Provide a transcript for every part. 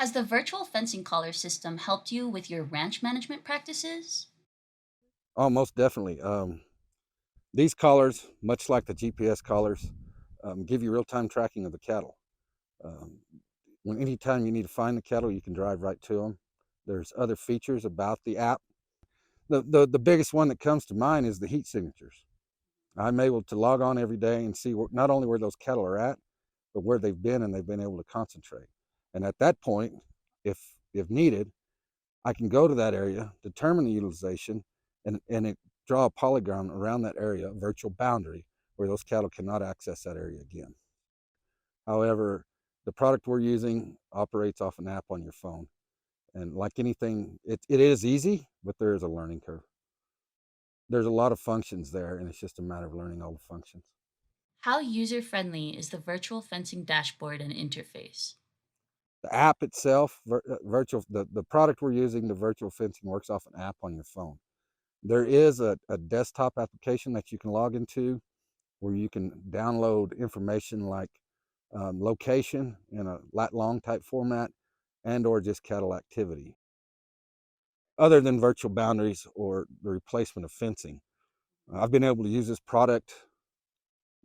Has the virtual fencing collar system helped you with your ranch management practices? Oh, most definitely. These collars, much like the GPS collars, give you real-time tracking of the cattle. Um, when anytime you need to find the cattle, you can drive right to them. There's other features about the app. The biggest one that comes to mind is the heat signatures. I'm able to log on every day and see not only where those cattle are at, but where they've been, and they've been able to concentrate. And at that point, if needed, I can go to that area, determine the utilization, and draw a polygon around that area, a virtual boundary, where those cattle cannot access that area again. However, the product we're using operates off an app on your phone. And like anything, it is easy, but there is a learning curve. There's a lot of functions there, and it's just a matter of learning all the functions. How user friendly is the virtual fencing dashboard and interface? The app itself, the product we're using, the virtual fencing, works off an app on your phone. There is a desktop application that you can log into where you can download information like location in a lat long type format and or just cattle activity. Other than virtual boundaries or the replacement of fencing, I've been able to use this product,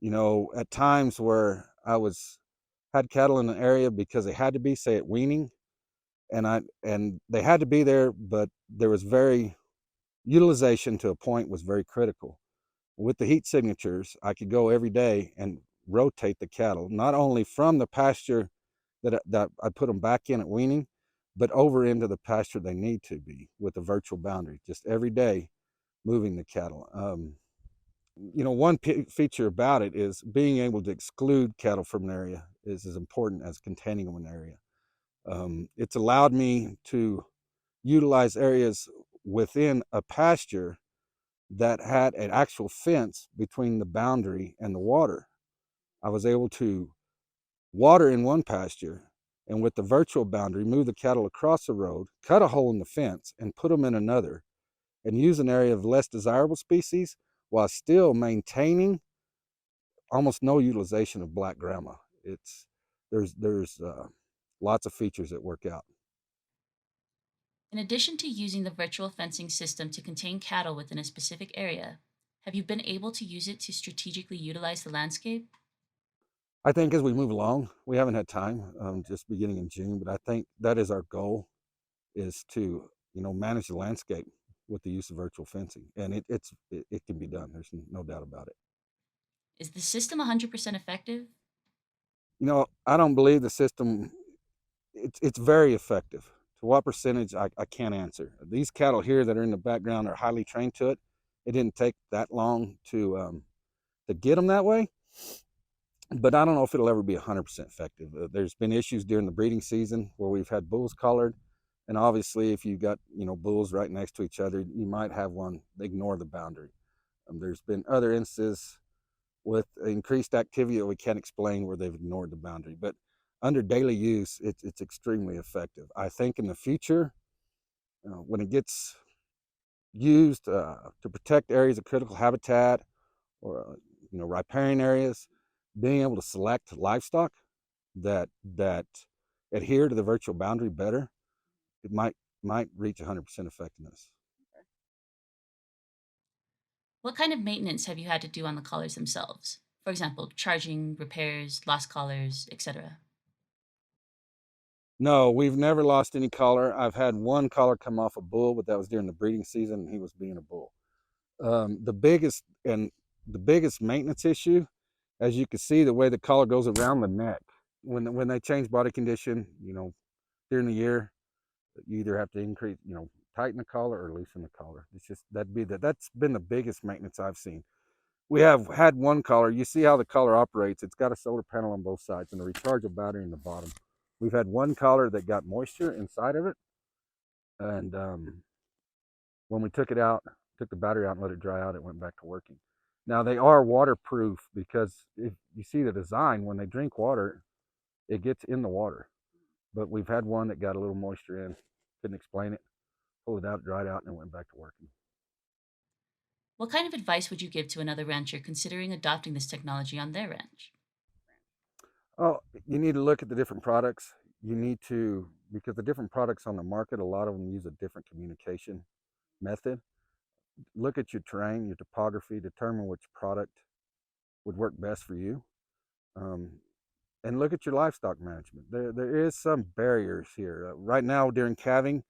at times where I was had cattle in an area because they had to be, say, at weaning, and they had to be there, but there was very utilization to a point was very critical. With the heat signatures, I could go every day and rotate the cattle, not only from the pasture that I put them back in at weaning, but over into the pasture they need to be with a virtual boundary, just every day moving the cattle. One feature about it is being able to exclude cattle from an area is as important as containing them in an area. It's allowed me to utilize areas within a pasture that had an actual fence between the boundary and the water. I was able to water in one pasture and with the virtual boundary move the cattle across the road, cut a hole in the fence, and put them in another, and use an area of less desirable species while still maintaining almost no utilization of black grandma. It's there's lots of features that work out. In addition to using the virtual fencing system to contain cattle within a specific area, have you been able to use it to strategically utilize the landscape? I think as we move along, we haven't had time, just beginning in June, but I think that is our goal, is to manage the landscape with the use of virtual fencing, and it can be done. There's no doubt about it. Is the system 100% effective? I don't believe the system. It's very effective. To what percentage, I can't answer. These cattle here that are in the background are highly trained to it. It didn't take that long to get them that way, but I don't know if it'll ever be 100% effective. There's been issues during the breeding season where we've had bulls collared, and obviously, if you've got bulls right next to each other, you might have one ignore the boundary. There's been other instances with increased activity that we can't explain where they've ignored the boundary, but under daily use, it's extremely effective. I think in the future, when it gets used to protect areas of critical habitat or riparian areas, being able to select livestock that adhere to the virtual boundary better, it might reach 100% effectiveness. What kind of maintenance have you had to do on the collars themselves? For example, charging, repairs, lost collars, etc. No, we've never lost any collar. I've had one collar come off a bull, but that was during the breeding season, and he was being a bull. The biggest maintenance issue, as you can see, the way the collar goes around the neck. When they change body condition, during the year, you either have to increase, tighten the collar or loosen the collar. It's just that's been the biggest maintenance I've seen. We have had one collar. You see how the collar operates. It's got a solar panel on both sides and a rechargeable battery in the bottom. We've had one collar that got moisture inside of it, and when we took it out, took the battery out and let it dry out, it went back to working. Now they are waterproof because if you see the design, when they drink water, it gets in the water. But we've had one that got a little moisture in, couldn't explain it, pulled it out, dried out, and it went back to working. What kind of advice would you give to another rancher considering adopting this technology on their ranch? Oh, you need to look at the different products. You need to because the different products on the market, a lot of them use a different communication method. Look at your terrain, your topography, determine which product would work best for you. Um, and look at your livestock management. There is some barriers here. Right now, during calving,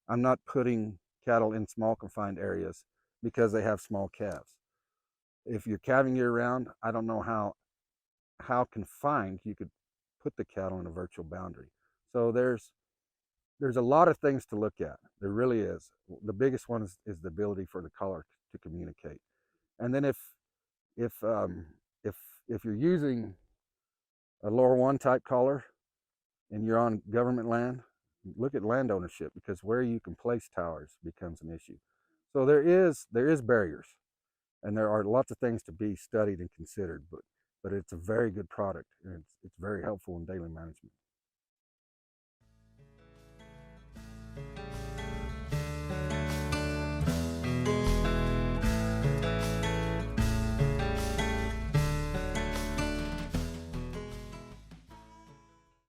I'm not putting cattle in small confined areas because they have small calves. If you're calving year round, I don't know how confined you could put the cattle in a virtual boundary. So there's a lot of things to look at. There really is. The biggest one is the ability for the collar to communicate. And then if um, if if you're using a lower one type collar and you're on government land, look at land ownership, because where you can place towers becomes an issue. So there is barriers, and there are lots of things to be studied and considered. But it's a very good product, and it's very helpful in daily management.